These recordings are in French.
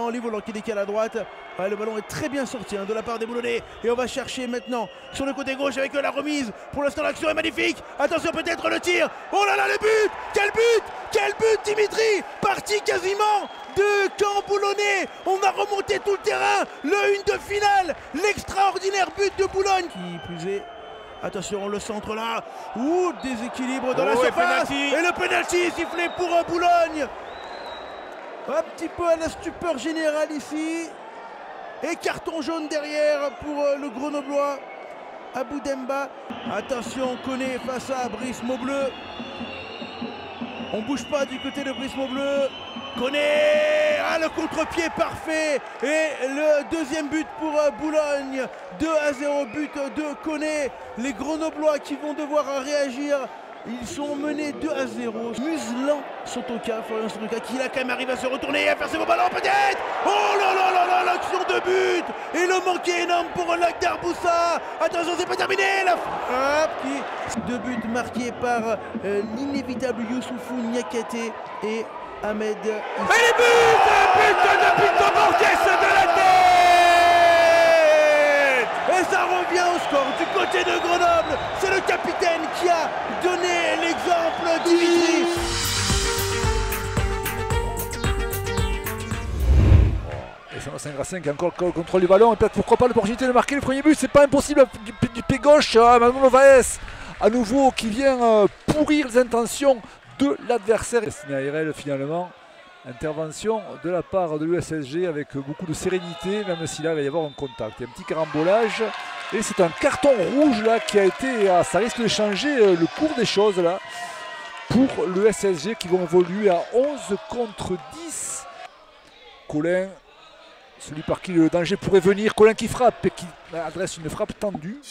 Volant, Oli Volant qui décale à droite. Ouais, le ballon est très bien sorti de la part des Boulonnais. Et on va chercher maintenant sur le côté gauche avec la remise. Pour l'instant, l'action est magnifique. Attention, peut-être le tir. Oh là là, le but! Quel but! Quel but, Dimitri! Parti quasiment de camp boulonnais. On a remonté tout le terrain. Le 1 de finale. L'extraordinaire but de Boulogne. Qui plus est. Attention, le centre là. Ouh, déséquilibre dans la surface. Et le penalty sifflé pour Boulogne. Un petit peu à la stupeur générale ici. Et carton jaune derrière pour le Grenoblois. Abou Demba. Attention, Koné face à Brice Maubleu. On bouge pas du côté de Brice Maubleu. Koné, le contre-pied parfait. Et le deuxième but pour Boulogne. 2-0, but de Koné. Les Grenoblois qui vont devoir réagir. Ils sont menés 2-0. Muselan Sotoka, Florian Sotoka qui là quand même arrive à se retourner et à faire ses beaux ballons peut-être. Oh là là là là, l'action de but. Et le manqué énorme pour Lakhdar Boussa. Attention, c'est pas terminé. La frappe qui... Deux buts marqués par l'inévitable Youssoufou Niakate et Ahmed. Et les buts de Victor Borges de la tête. Et ça revient au score du côté de Grenoble. C'est le capitaine qui a donné l'exemple, Dimitri. Et Saint-Gracin qui a encore le contrôle du ballon. Et peut-être pourquoi pas l'opportunité de marquer le premier but. C'est pas impossible du pied gauche. Manuel Novaes à nouveau qui vient pourrir les intentions de l'adversaire. Sinaïrel finalement. Intervention de la part de l'USSG avec beaucoup de sérénité, même si là il va y avoir un contact. Il y a un petit carambolage et c'est un carton rouge là qui a été, ça risque de changer le cours des choses là pour l'USSG qui vont évoluer à 11 contre 10. Colin, celui par qui le danger pourrait venir, Colin qui frappe et qui adresse une frappe tendue.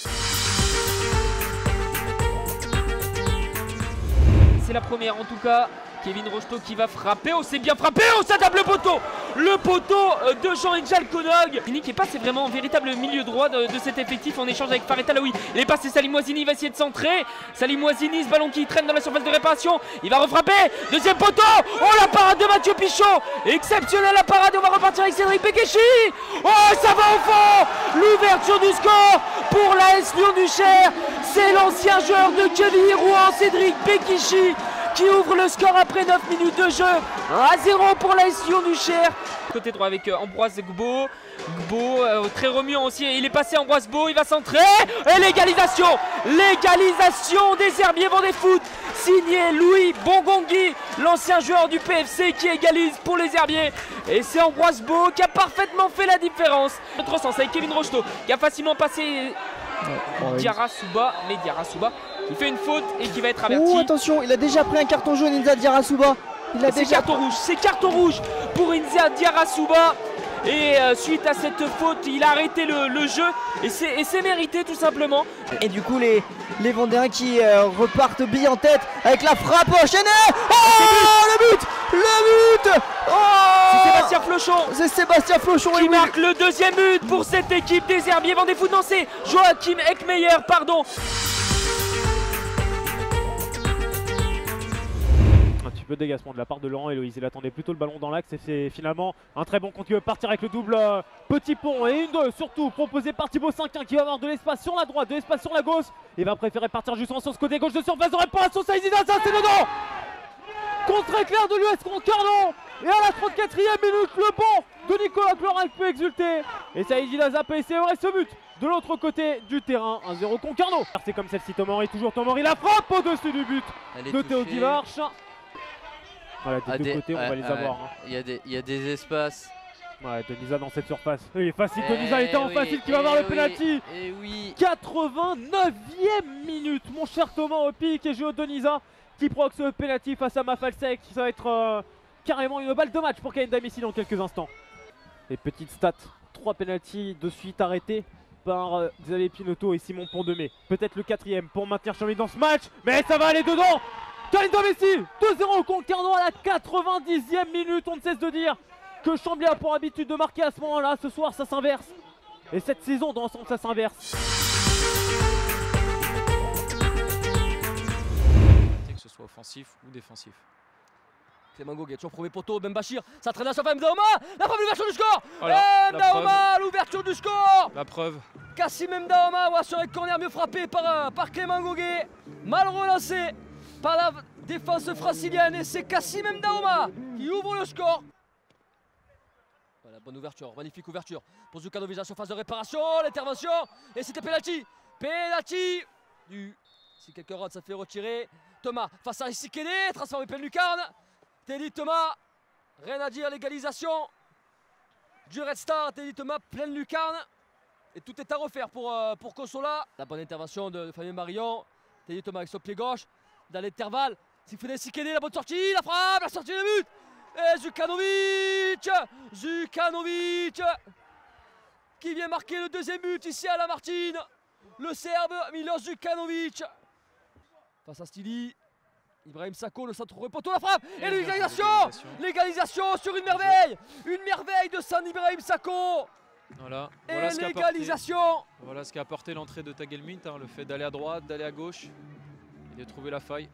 C'est la première en tout cas. Kevin Rocheteau qui va frapper, oh c'est bien frappé, oh ça tape le poteau de Jean-Engel Konog. Qui est passé vraiment en véritable milieu droit de cet effectif en échange avec Faret Alaoui. Il est passé Salim Ouazini, il va essayer de centrer. Salim Ouazini, ce ballon qui traîne dans la surface de réparation. Il va refrapper, deuxième poteau. Oh la parade de Mathieu Pichot. Exceptionnelle la parade, on va repartir avec Cédric Bekeshi. Oh ça va au fond. L'ouverture du score pour l'AS Lyon du Cher. C'est l'ancien joueur de Quevilly Rouen, Cédric Bekeshi, qui ouvre le score après 9 minutes de jeu. 1-0 pour l'AS Lyon du Cher. Côté droit avec Ambroise Gbo. Gbo très remuant aussi. Il est passé Ambroise Gbo, il va centrer. Et l'égalisation. L'égalisation des Herbiers Vendée Foot. Signé Louis Bongongui, l'ancien joueur du PFC qui égalise pour les Herbiers. Et c'est Ambroise Gbo qui a parfaitement fait la différence. Autre sens avec Kevin Rocheteau qui a facilement passé Diarra Souba. Mais Diarra Souba il fait une faute et qui va être averti. Oh attention, il a déjà pris un carton jaune, Inza Diarra Souba. Il a déjà carton rouge, c'est carton rouge pour Inza Diarra Souba. Et suite à cette faute, il a arrêté le jeu et c'est mérité tout simplement. Et du coup les Vendéens qui repartent billes en tête avec la frappe enchaînée. Oh le but. Oh c'est Sébastien Flochon. C'est Sébastien Flochon qui marque le deuxième but pour cette équipe des Herbiers Vendée Foot. Non, c'est Joachim Eckmeyer, pardon. Un petit peu de dégagement de la part de Laurent Héloïse. Il attendait plutôt le ballon dans l'axe et c'est finalement un très bon compte qui veut partir avec le double petit pont et une 2 surtout proposé par Thibaut Cinquin qui va avoir de l'espace sur la droite, de l'espace sur la gauche. Il va préférer partir justement sur ce côté gauche de surface de réparation. Saïdina, ça c'est dedans. Contre éclair de l'US Concarneau. Et à la 34e minute, le bon de Nicolas Clorin peut exulter. Et Saïdina Zappé, c'est vrai ce but. De l'autre côté du terrain, 1-0 Concarneau. C'est comme celle-ci, Tomori, toujours Tomori, la frappe au-dessus du but de Théo Dimarche. Voilà, des deux côtés, on va les avoir. Il y a des espaces. Ouais, Denisa dans cette surface. Il est facile, Denisa était en facile qui va avoir le penalty. 89e minute, mon cher Thomas au pic et Géo Denisa qui provoque ce penalty face à Mafalsek. Ça va être carrément une balle de match pour Kaïn Damissi dans quelques instants. Et petite stat, 3 penalties de suite arrêtés par Xavier Pinotto et Simon Pont-de-Mai. Peut-être le 4e pour maintenir Chambly dans ce match, mais ça va aller dedans. Kaïn Damissi, 2-0 au Concarneau à la 90e minute. On ne cesse de dire que Chambly a pour habitude de marquer à ce moment-là. Ce soir, ça s'inverse. Et cette saison, dans l'ensemble, ça s'inverse. Que ce soit offensif ou défensif. Clément Goguet, toujours premier poteau, même Bachir, ça traîne à sa fin, Mdaoma, la preuve, l'ouverture du score. Mdaoma, l'ouverture du score. La preuve. Kassim Mdaoma, on va sur un corner mieux frappé par Clément Goguet. Mal relancé par la défense francilienne et c'est Kassim Mdaoma qui ouvre le score. Voilà, bonne ouverture, magnifique ouverture pour Zukanovic en surface de réparation, l'intervention et c'était penalty. Penalty du... Si quelqu'un rate, ça fait retirer. Thomas face à Issikene, transformé pleine lucarne. Teddy Thomas, rien à dire, l'égalisation du Red Star. Teddy Thomas, pleine lucarne. Et tout est à refaire pour Consola. La bonne intervention de Fabien Marion. Teddy Thomas avec son pied gauche. Dans l'intervalle, Sifune Issikene, la bonne sortie, la frappe, la sortie de but. Et Zukanovic qui vient marquer le deuxième but ici à la Martine. Le Serbe Milos Zukanovic. Face à Stili, Ibrahim Sako, le centre poteau, la frappe et l'égalisation sur une merveille de San Ibrahim Sako. Voilà, et l'égalisation. Voilà ce qu'a apporté l'entrée de Tagelmint, hein, le fait d'aller à droite, d'aller à gauche et de trouver la faille.